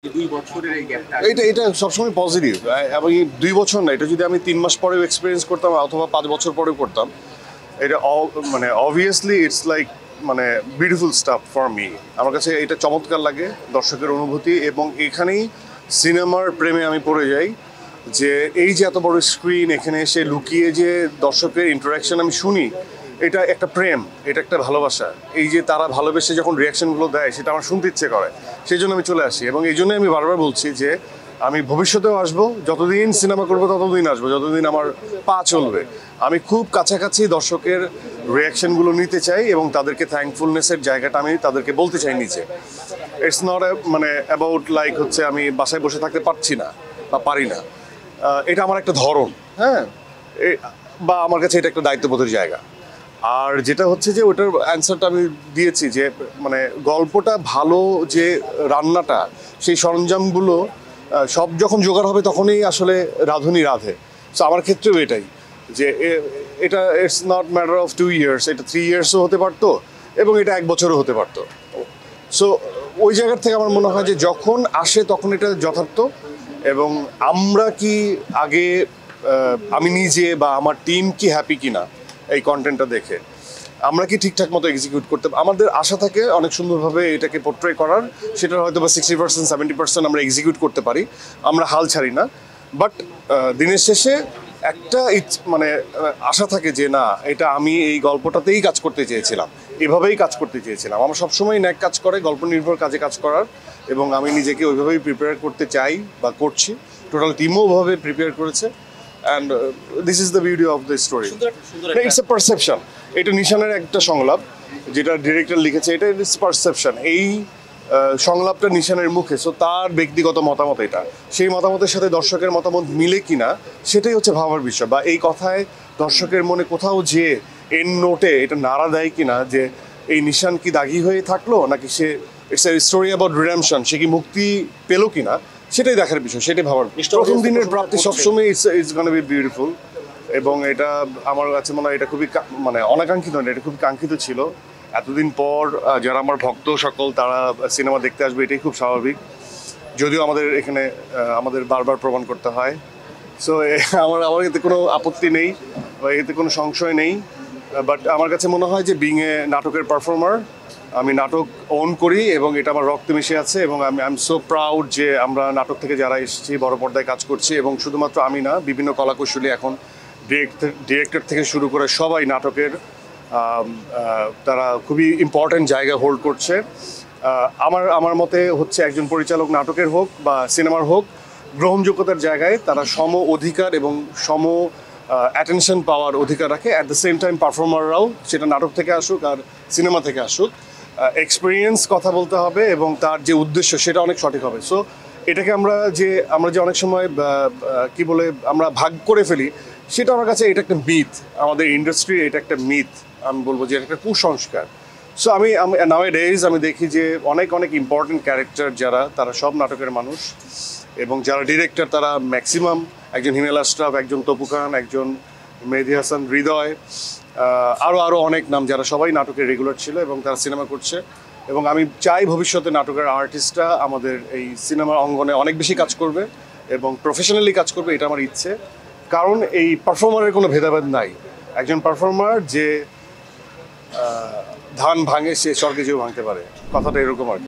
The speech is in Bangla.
এটা এটা সবসময় পজিটিভ এবং 2 বছর না, এটা যদি আমি 3 মাস পরেও এক্সপিরিয়েন্স করতাম অথবা 5 বছর পরেও করতাম, এটা মানে অবভিয়াসলি ইটস লাইক মানে বিউটিফুল স্টাফ ফর মি। আমার কাছে এটা চমৎকার লাগে, দর্শকের অনুভূতি, এবং এখানেই সিনেমার প্রেমে আমি পড়ে যাই যে এই যে এত বড় স্ক্রিন, এখানে এসে লুকিয়ে যে দর্শকের ইন্টারাকশন আমি শুনি, এটা একটা প্রেম, এটা একটা ভালোবাসা। এই যে তারা ভালোবেসে যখন রিয়াকশনগুলো দেয় সেটা আমার শুনতে ইচ্ছে করে, সেই জন্য আমি চলে আসি। এবং এই জন্যই আমি বারবার বলছি যে আমি ভবিষ্যতেও আসবো, যতদিন সিনেমা করবো ততদিন আসবো, যতদিন আমার পা চলবে। আমি খুব কাছাকাছি দর্শকের রিয়াকশনগুলো নিতে চাই এবং তাদেরকে থ্যাঙ্কফুলনেসের জায়গাটা আমি তাদেরকে বলতে চাই নিচে। ইটস নট মানে অ্যাবাউট লাইক হচ্ছে আমি বাসায় বসে থাকতে পারছি না বা পারি না, এটা আমার একটা ধরন, হ্যাঁ, বা আমার কাছে এটা একটা দায়িত্ববোধের জায়গা। আর যেটা হচ্ছে যে ওটার অ্যান্সারটা আমি দিয়েছি যে মানে গল্পটা ভালো, যে রান্নাটা, সেই সরঞ্জামগুলো সব যখন জোগাড় হবে তখনই আসলে রাঁধুনি রাঁধে। সো আমার ক্ষেত্রেও এটাই, যে এটা it's not matter of 2 years, এটা 3 ইয়ার্সও হতে পারতো এবং এটা 1 বছরও হতে পারতো। সো ওই জায়গার থেকে আমার মনে হয় যে যখন আসে তখন এটা যথার্থ। এবং আমরা কি আগে আমি নিজে বা আমার টিম কি হ্যাপি কিনা এই কন্টেন্টটা দেখে, আমরা কি ঠিকঠাক মতো এক্সিকিউট করতে, আমাদের আশা থাকে অনেক সুন্দরভাবে এটাকে পোর্ট্রে করার, সেটা হয়তো বা 60% 70% আমরা এক্সিকিউট করতে পারি, আমরা হাল ছাড়ি না। বাট দিনের শেষে একটা মানে আশা থাকে যে না, এটা আমি এই গল্পটাতেই কাজ করতে চেয়েছিলাম, এভাবেই কাজ করতে চেয়েছিলাম। আমার সবসময় ন্যাক কাজ করে গল্প নির্ভর কাজে কাজ করার, এবং আমি নিজেকে ওইভাবেই প্রিপেয়ার করতে চাই বা করছি। টোটাল টিমও ওইভাবে প্রিপেয়ার করেছে। And this is the beauty of the story. It's a perception, এটা নিশানের একটা সংলাপ যেটা ডিরেক্টর লিখেছে, এটা ইটস পারসেপশন। এই সংলাপটা নিশানের মুখে, সো তার ব্যক্তিগত মতামত এটা, সেই মতামতের সাথে দর্শকের মতামত মিলে কিনা সেটাই হচ্ছে ভাবার বিষয়। বা এই কথায় দর্শকের মনে কোথাও যে এন্ড নোটে এটা নাড়া দেয় কিনা, যে এই নিশান কি দাগি হয়ে থাকলো নাকি সে it's a story about redemption, সে কি মুক্তি পেলো কিনা, সেটাই দেখার বিষয়, সেটাই ভাবার। প্রথম দিনের প্রাপ্তি সবসময় ইটস গোনা বি বিউটিফুল। এবং এটা আমার কাছে মনে হয় এটা খুবই মানে অনাকাঙ্ক্ষিত না, এটা খুবই কাঙ্ক্ষিত ছিল। এতদিন পর যারা আমার ভক্ত সকল তারা সিনেমা দেখতে আসবে, এটাই খুব স্বাভাবিক। যদিও আমাদের এখানে আমাদের বারবার প্রমাণ করতে হয়। সো আমার এতে কোনো আপত্তি নেই বা এতে কোনো সংশয় নেই। বাট আমার কাছে মনে হয় যে বিং এ নাটকের পারফর্মার, আমি নাটক ওন করি এবং এটা আমার রক্তে মিশে আছে। এবং আই এম সো প্রাউড যে আমরা নাটক থেকে যারা এসেছি বড় পর্দায় কাজ করছি। এবং শুধুমাত্র আমি না, বিভিন্ন কলাকুশলী এখন ডিরেক্টর থেকে শুরু করে সবাই নাটকের তারা খুবই ইম্পর্ট্যান্ট জায়গা হোল্ড করছে। আমার মতে হচ্ছে একজন পরিচালক নাটকের হোক বা সিনেমার হোক, গ্রহণযোগ্যতার জায়গায় তারা সম অধিকার এবং সম অ্যাটেনশন পাওয়ার অধিকার রাখে। অ্যাট দ্য সেম টাইম পারফর্মাররাও, সেটা নাটক থেকে আসুক আর সিনেমা থেকে আসুক, এক্সপিরিয়েন্স কথা বলতে হবে এবং তার যে উদ্দেশ্য সেটা অনেক সঠিক হবে। সো এটাকে আমরা যে অনেক সময় কি বলে আমরা ভাগ করে ফেলি, সেটা আমার কাছে এটা একটা মিথ, আমাদের ইন্ডাস্ট্রির এটা একটা মিথ। আমি বলবো যে এটা একটা কুসংস্কার। সো আমি নাওয়াডেজ আমি দেখি যে অনেক ইম্পর্টেন্ট ক্যারেক্টার যারা, তারা সব নাটকের মানুষ। এবং যারা ডিরেক্টর তারা ম্যাক্সিমাম, একজন হিমেল আশরাফ, একজন তপু খান, একজন মেহেদী হাসান, হৃদয়, আরও অনেক নাম, যারা সবাই নাটকের রেগুলার ছিল এবং তারা সিনেমা করছে। এবং আমি চাই ভবিষ্যতে নাটকের আর্টিস্টরা আমাদের এই সিনেমার অঙ্গনে অনেক বেশি কাজ করবে এবং প্রফেশনালি কাজ করবে, এটা আমার ইচ্ছে। কারণ এই পারফর্মারের কোনো ভেদাভেদ নাই। একজন পারফর্মার যে ধান ভাঙে সে স্বর্গে যেও ভাঙতে পারে, কথাটা এরকম আর কি।